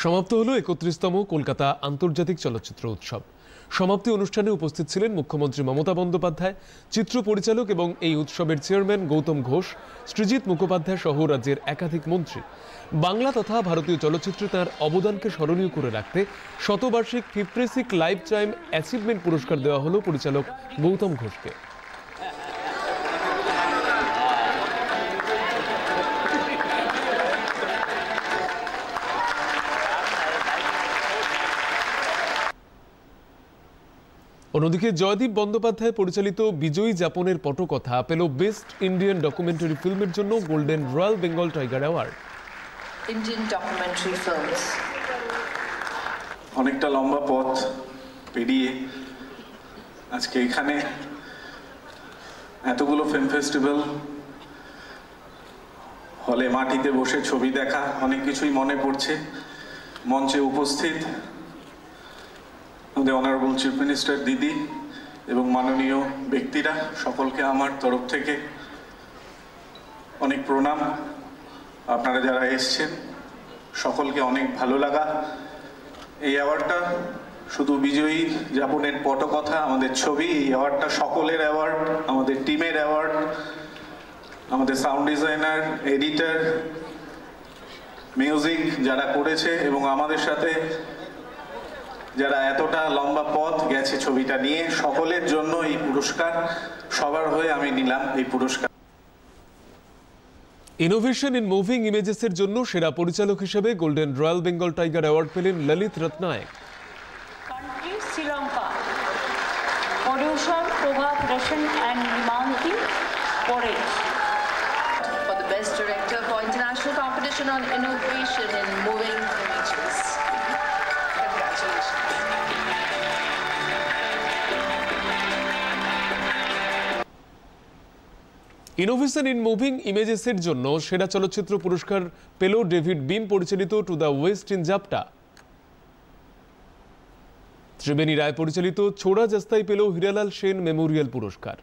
সমাপ্ত হলো ৩১তম কলকাতা আন্তর্জাতিক চলচ্চিত্র উৎসব। সমাপ্তি অনুষ্ঠানে উপস্থিত ছিলেন মুখ্যমন্ত্রী মমতা বন্দ্যোপাধ্যায়, চিত্র পরিচালক এবং এই উৎসবের চেয়ারম্যান গৌতম ঘোষ, সৃজিত মুখোপাধ্যায় সহ রাজ্যের একাধিক মন্ত্রী। বাংলা তথা ভারতীয় চলচ্চিত্রে তাঁর অবদানকে স্মরণীয় করে রাখতে শতবার্ষিক ফিপ্রেসিক লাইফ টাইম অ্যাচিভমেন্ট পুরস্কার দেওয়া হলো পরিচালক গৌতম ঘোষকে। অন্যদিকে জয়দীপ বন্দ্যোপাধ্যায় পরিচালিত বিজয়ী যাপনের পটকথা পেল বেস্ট ইন্ডিয়ান ডকুমেন্টারি ফিল্মের জন্য golden royal Bengal tiger award. Indian documentary films অনেকটা লম্বা পথ পেরিয়ে আজকে এখানে এতগুলো ফিল্ম ফেস্টিভ্যাল, হলে মাটিতে বসে ছবি দেখা, অনেক কিছুই মনে পড়ছে। মঞ্চে উপস্থিত আমাদের অনারেবল চিফ মিনিস্টার দিদি এবং মাননীয় ব্যক্তিরা, সকলকে আমার তরফ থেকে অনেক প্রণাম। আপনারা যারা এসছেন সকলকে অনেক ভালো লাগা। এই অ্যাওয়ার্ডটা শুধু বিজয়ী যাপনের পটকথা, আমাদের ছবি, এই অ্যাওয়ার্ডটা সকলের অ্যাওয়ার্ড, আমাদের টিমের অ্যাওয়ার্ড, আমাদের সাউন্ড ডিজাইনার, এডিটর, মিউজিক যারা করেছে এবং আমাদের সাথে যারা এতটা লম্বা পথ গেছে ছবিটা নিয়ে, সকলের জন্য এই পুরস্কার। সবার হয়ে আমি নিলাম এই পুরস্কার। ইনোভেশন ইন মুভিং ইমেজেসের জন্য সেরা পরিচালক হিসেবে golden royal Bengal tiger award পেলেন Lalith Rathnayake. Country Sri Lanka, producer Prabhath Roshan and Himanthi Paresh. for the best director for international competition on innovation in moving images. Congratulations. Innovation in moving ইমেজেসের জন্য সেরা চলচ্চিত্র পুরস্কার পেল ডেভিড বিম পরিচালিত to the west in Zapata. Tribeni Roy পরিচালিত ছোড়া জাস্তাই পেল হীরালাল সেন মেমোরিয়াল পুরস্কার।